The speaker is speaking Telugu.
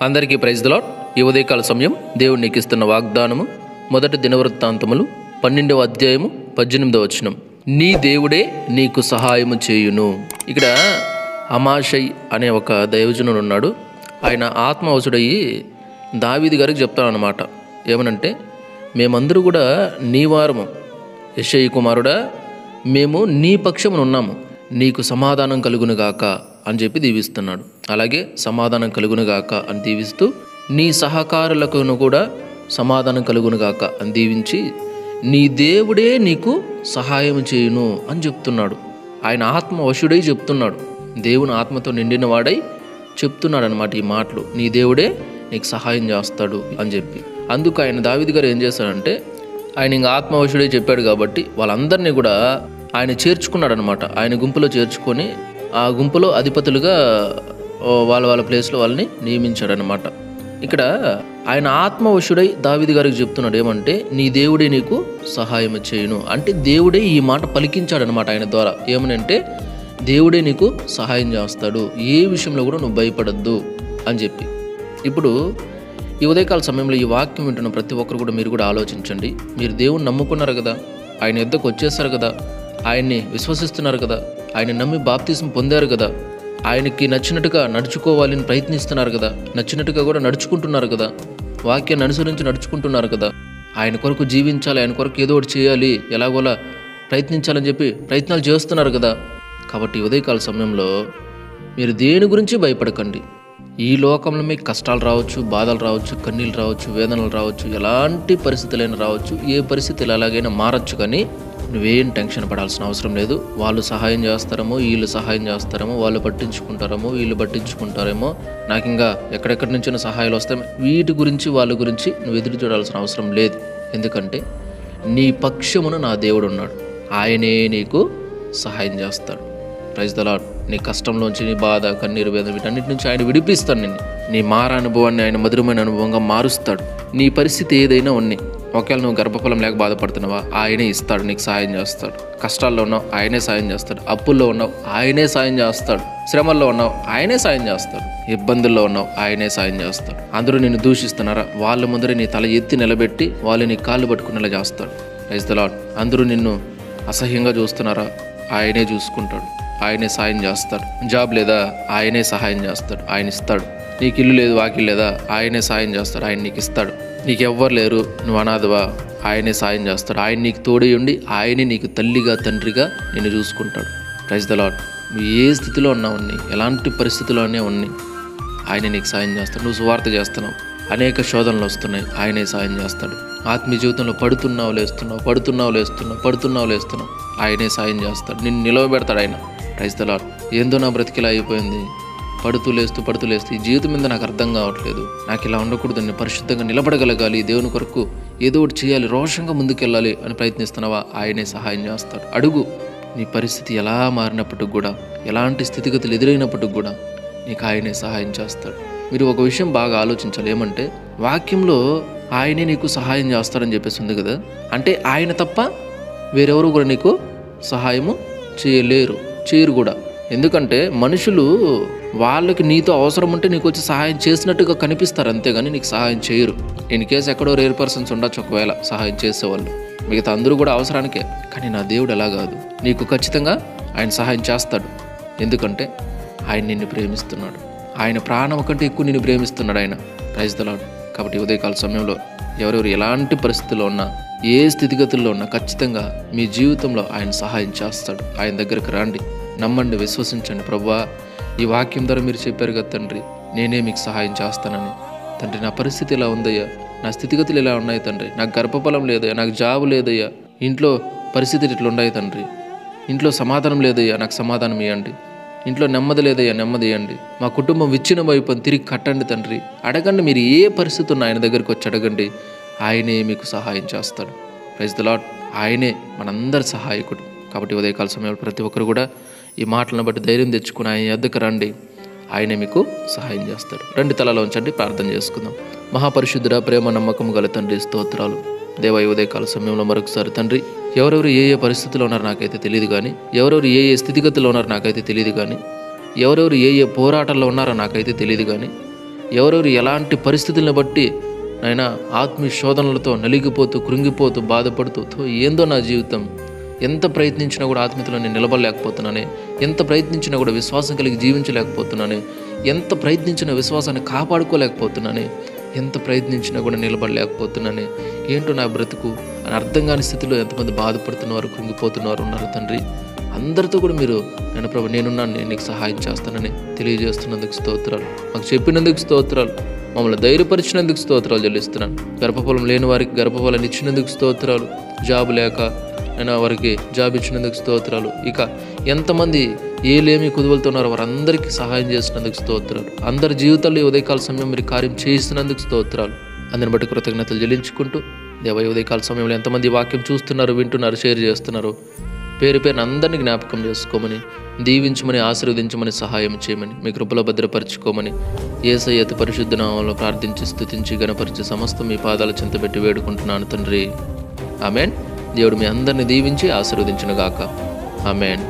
అందరికీ ప్రైజ్ ది లార్డ్. ఈ ఉదయకాల సమయం దేవుడు నీకు ఇస్తున్న వాగ్దానము మొదటి దినవృత్తాంతములు 12వ అధ్యాయము 18వ వచనం. నీ దేవుడే నీకు సహాయము చేయును. ఇక్కడ అమాషై అనే ఒక దైవజనుడు ఉన్నాడు. ఆయన ఆత్మవశుడయ్యి దావీదు గారికి చెప్తానన్నమాట. ఏమనంటే, మేమందరూ కూడా నీ వారము, యెషయి కుమారుడా, మేము నీ పక్షమున ఉన్నాము, నీకు సమాధానం కలుగునుగాక అని చెప్పి దీవిస్తున్నాడు. అలాగే సమాధానం కలుగునుగాక అని దీవిస్తూ, నీ సహకారులకు కూడా సమాధానం కలుగునుగాక అని దీవించి, నీ దేవుడే నీకు సహాయం చేయును అని చెప్తున్నాడు. ఆయన ఆత్మవశుడై చెప్తున్నాడు, దేవుని ఆత్మతో నిండిన వాడై చెప్తున్నాడు అనమాట ఈ మాటలు. నీ దేవుడే నీకు సహాయం చేస్తాడు అని చెప్పి. అందుకు ఆయన దావీదు గారు ఏం చేశాడంటే, ఆయన ఇంకా ఆత్మవశుడై చెప్పాడు కాబట్టి వాళ్ళందరినీ కూడా ఆయన చేర్చుకున్నాడు అనమాట. ఆయన గుంపులో చేర్చుకొని ఆ గుంపులో అధిపతులుగా వాళ్ళ ప్లేస్లో వాళ్ళని నియమించాడు అనమాట. ఇక్కడ ఆయన ఆత్మవశుడై దావీదు గారికి చెప్తున్నాడు ఏమంటే, నీ దేవుడే నీకు సహాయం చేయును అంటే దేవుడే ఈ మాట పలికించాడనమాట ఆయన ద్వారా. ఏమనంటే, దేవుడే నీకు సహాయం చేస్తాడు, ఏ విషయంలో కూడా నువ్వు భయపడద్దు అని చెప్పి. ఇప్పుడు ఈ ఉదయకాల సమయంలో ఈ వాక్యం వింటున్న ప్రతి ఒక్కరు కూడా మీరు కూడా ఆలోచించండి. మీరు దేవుని నమ్ముకున్నారు కదా, ఆయన యుద్ధకు వచ్చేసారు కదా, ఆయన్ని విశ్వసిస్తున్నారు కదా, ఆయన నమ్మి బాప్తిసం పొందారు కదా, ఆయనకి నచ్చినట్టుగా నడుచుకోవాలని ప్రయత్నిస్తున్నారు కదా, నచ్చినట్టుగా కూడా నడుచుకుంటున్నారు కదా, వాక్యాన్ని అనుసరించి నడుచుకుంటున్నారు కదా, ఆయన కొరకు జీవించాలి, ఆయన కొరకు ఏదో ఒకటి చేయాలి, ఎలాగోలా ప్రయత్నించాలని చెప్పి ప్రయత్నాలు చేస్తున్నారు కదా. కాబట్టి ఉదయకాల సమయంలో మీరు దేని గురించి భయపడకండి. ఈ లోకంలో మీకు కష్టాలు రావచ్చు, బాధలు రావచ్చు, కన్నీళ్ళు రావచ్చు, వేదనలు రావచ్చు, ఎలాంటి పరిస్థితులైనా రావచ్చు, ఏ పరిస్థితులు ఎలాగైనా మారచ్చు. కానీ నువ్వేం టెన్షన్ పడాల్సిన అవసరం లేదు. వాళ్ళు సహాయం చేస్తారేమో, వీళ్ళు సహాయం చేస్తారేమో, వాళ్ళు పట్టించుకుంటారేమో, వీళ్ళు పట్టించుకుంటారేమో, నాకు ఇంకా ఎక్కడెక్కడి నుంచో సహాయాలు వస్తాయి, వీటి గురించి వాళ్ళ గురించి నువ్వు ఎదురు చూడాల్సిన అవసరం లేదు. ఎందుకంటే నీ పక్షమున నా దేవుడు ఉన్నాడు, ఆయనే నీకు సహాయం చేస్తాడు. Praise the lord. నీ కష్టంలోంచి, నీ బాధ, కన్నీరు, వేదన, వీటన్నిటి నుంచి ఆయన విడిపిస్తాడు నిన్ను. నీ మార అనుభవాన్ని ఆయన మధురమైన అనుభవంగా మారుస్తాడు. నీ పరిస్థితి ఏదైనా ఉన్నాయి, ఒకవేళ నువ్వు గర్భఫలం లేక బాధపడుతున్నావా, ఆయనే ఇస్తాడు, నీకు సాయం చేస్తాడు. కష్టాల్లో ఉన్నావు, ఆయనే సాయం చేస్తాడు. అప్పుల్లో ఉన్నావు, ఆయనే సాయం చేస్తాడు. శ్రమల్లో ఉన్నావు, ఆయనే సాయం చేస్తాడు. ఇబ్బందుల్లో ఉన్నావు, ఆయనే సాయం చేస్తాడు. అందరూ నిన్ను దూషిస్తున్నారా, వాళ్ళ ముందరే నీ తల ఎత్తి నిలబెట్టి వాళ్ళు నీ కాళ్ళు పట్టుకునేలా చేస్తాడు. Praise the lord. అందరూ నిన్ను అసహ్యంగా చూస్తున్నారా, ఆయనే చూసుకుంటాడు, ఆయనే సాయం చేస్తాడు. జాబ్ లేదా, ఆయనే సహాయం చేస్తాడు, ఆయన ఇస్తాడు. నీకు ఇల్లు లేదు, వాకిలు లేదా, ఆయనే సాయం చేస్తాడు, ఆయన నీకు ఇస్తాడు. నీకు ఎవ్వరు లేరు, నువ్వు అనాథవా, ఆయనే సాయం చేస్తాడు. ఆయన నీకు తోడై ఉండి ఆయనే నీకు తల్లిగా, తండ్రిగా నిన్ను చూసుకుంటాడు. Praise the lord. నువ్వు ఏ స్థితిలో ఉన్నావు, ఎలాంటి పరిస్థితుల్లోనే ఉన్నాయి, ఆయనే నీకు సాయం చేస్తాడు. నువ్వు సువార్త చేస్తున్నావు, అనేక శోధనలు వస్తున్నాయి, ఆయనే సాయం చేస్తాడు. ఆత్మీయ జీవితంలో పడుతున్నావు లేస్తున్నావు, ఆయనే సాయం చేస్తాడు. నిన్ను నిలవబెడతాడు ఆయన. Praise the lord. ఏందో నా బ్రతికిలా అయిపోయింది, పడుతూ లేస్తూ ఈ జీవితం మీద నాకు అర్థం కావట్లేదు, నాకు ఇలా ఉండకూడదు, నేను పరిశుద్ధంగా నిలబడగలగాలి, దేవుని కొరకు ఏదో ఒకటి చేయాలి, రోషంగా ముందుకెళ్ళాలి అని ప్రయత్నిస్తున్నావా, ఆయనే సహాయం చేస్తాడు. అడుగు. నీ పరిస్థితి ఎలా మారినప్పటికి కూడా, ఎలాంటి స్థితిగతులు ఎదురైనప్పటికి కూడా నీకు ఆయనే సహాయం చేస్తాడు. మీరు ఒక విషయం బాగా ఆలోచించాలి. ఏమంటే, వాక్యంలో ఆయనే నీకు సహాయం చేస్తాడని చెప్పేసి ఉంది కదా, అంటే ఆయన తప్ప వేరెవరు కూడా నీకు సహాయము చేయరు కూడా. ఎందుకంటే మనుషులు వాళ్ళకి నీతో అవసరం ఉంటే నీకు వచ్చి సహాయం చేసినట్టుగా కనిపిస్తారు, అంతేగాని నీకు సహాయం చేయరు. ఇన్ కేసు ఎక్కడో రేర్ పర్సన్స్ ఉండొచ్చు ఒకవేళ సహాయం చేసేవాళ్ళు, మిగతా అందరూ కూడా అవసరానికే. కానీ నా దేవుడు ఎలా కాదు, నీకు ఖచ్చితంగా ఆయన సహాయం చేస్తాడు. ఎందుకంటే ఆయన నిన్ను ప్రేమిస్తున్నాడు, ఆయన ప్రాణం కంటే ఎక్కువ నిన్ను ప్రేమిస్తున్నాడు ఆయన. Praise the lord. కాబట్టి ఉదయకాల సమయంలో ఎవరెవరు ఎలాంటి పరిస్థితుల్లో ఉన్నా, ఏ స్థితిగతుల్లో ఉన్నా, ఖచ్చితంగా మీ జీవితంలో ఆయన సహాయం చేస్తాడు. ఆయన దగ్గరకు రండి, నమ్మండి, విశ్వసించండి. ప్రభువా, ఈ వాక్యం ద్వారా మీరు చెప్పారు కదా తండ్రి, నేనే మీకు సహాయం చేస్తానని. తండ్రి, నా పరిస్థితి ఇలా ఉందయ్యా, నా స్థితిగతులు ఇలా ఉన్నాయి తండ్రి, నాకు గర్భఫలం లేదయ్యా, నాకు జాబు లేదయ్యా, ఇంట్లో పరిస్థితులు ఇట్లా ఉన్నాయి తండ్రి, ఇంట్లో సమాధానం లేదయ్యా, నాకు సమాధానం ఇవ్వండి, ఇంట్లో నెమ్మది లేదయ్యా, నెమ్మది ఇవ్వండి, మా కుటుంబం విచ్చిన వైపు తిరిగి కట్టండి తండ్రి. అడగండి, మీరు ఏ పరిస్థితి ఉన్నా ఆయన దగ్గరికి వచ్చి అడగండి, ఆయనే మీకు సహాయం చేస్తాడు. Praise the lord. ఆయనే మనందరి సహాయకుడు. కాబట్టి ఉదయకాల సమయంలో ప్రతి ఒక్కరు కూడా ఈ మాటలను బట్టి ధైర్యం తెచ్చుకుని ఆయన యొద్దకు రండి, ఆయనే మీకు సహాయం చేస్తాడు. రెండు తలలో ఉంచండి, ప్రార్థన చేసుకుందాం. మహాపరిశుద్ధుడా, ప్రేమ నమ్మకం గల తండ్రి, స్తోత్రాలు దేవ. ఈ ఉదయకాల సమయంలో మరొకసారి తండ్రి, ఎవరెవరు ఏ పరిస్థితుల్లో ఉన్నారో నాకైతే తెలియదు కానీ, ఎవరెవరు ఏ స్థితిగతుల్లో ఉన్నారో నాకైతే తెలియదు కానీ, ఎవరెవరు ఏ పోరాటాల్లో ఉన్నారో నాకైతే తెలియదు కానీ, ఎవరెవరు ఎలాంటి పరిస్థితులను బట్టి నాయన ఆత్మీయ శోధనలతో నలిగిపోతూ కృంగిపోతూ బాధపడుతూ ఏందో నా జీవితం, ఎంత ప్రయత్నించినా కూడా ఆత్మీయతలో నేను నిలబడలేకపోతున్నానే, ఎంత ప్రయత్నించినా కూడా విశ్వాసం కలిగి జీవించలేకపోతున్నానే, ఎంత ప్రయత్నించిన విశ్వాసాన్ని కాపాడుకోలేకపోతున్నానే, ఎంత ప్రయత్నించినా కూడా నిలబడలేకపోతున్నానే, ఏంటో నా బ్రతుకు అని అర్థం కాని స్థితిలో ఎంతమంది బాధపడుతున్నారు, కృంగిపోతున్నారు ఉన్నారు తండ్రి. అందరితో కూడా మీరు నేను ప్రభు నేనున్నాను, నేను నీకు సహాయం చేస్తానని తెలియజేస్తున్నందుకు స్తోత్రాలు, మాకు చెప్పినందుకు స్తోత్రాలు, మమ్మల్ని ధైర్యపరిచినందుకు స్తోత్రాలు చెల్లిస్తున్నాను. గర్భఫలం లేని వారికి గర్భఫలాన్ని ఇచ్చినందుకు స్తోత్రాలు, జాబ్ లేక నేను వారికి జాబ్ ఇచ్చినందుకు స్తోత్రాలు. ఇక ఎంతమంది ఏలేమి కుదువలతో ఉన్నారో వారందరికీ సహాయం చేసినందుకు స్తోత్రాలు. అందరి జీవితాల్లో ఉదయకాల సమయం మీరు కార్యం చేయిస్తున్నందుకు స్తోత్రాలు. అందుని బట్టి కృతజ్ఞతలు చెల్లించుకుంటూ దేవ ఉదయకాల సమయంలో ఎంతమంది వాక్యం చూస్తున్నారు, వింటున్నారు, షేర్ చేస్తున్నారు, పేరు పేరున అందరినీ జ్ఞాపకం చేసుకోమని, దీవించమని, ఆశీర్వదించమని, సహాయం చేయమని, మీ కృపలో భద్రపరచుకోమని యేసయ్య అతి పరిశుద్ధ నామములో ప్రార్థించి స్తుతించి గణపరిచి సమస్తం మీ పాదాల చెంత పెట్టి వేడుకుంటున్నాను తండ్రి. ఆమేన్. దేవుడు మీ అందరిని దీవించి ఆశీర్వదించును గాక. ఆమేన్.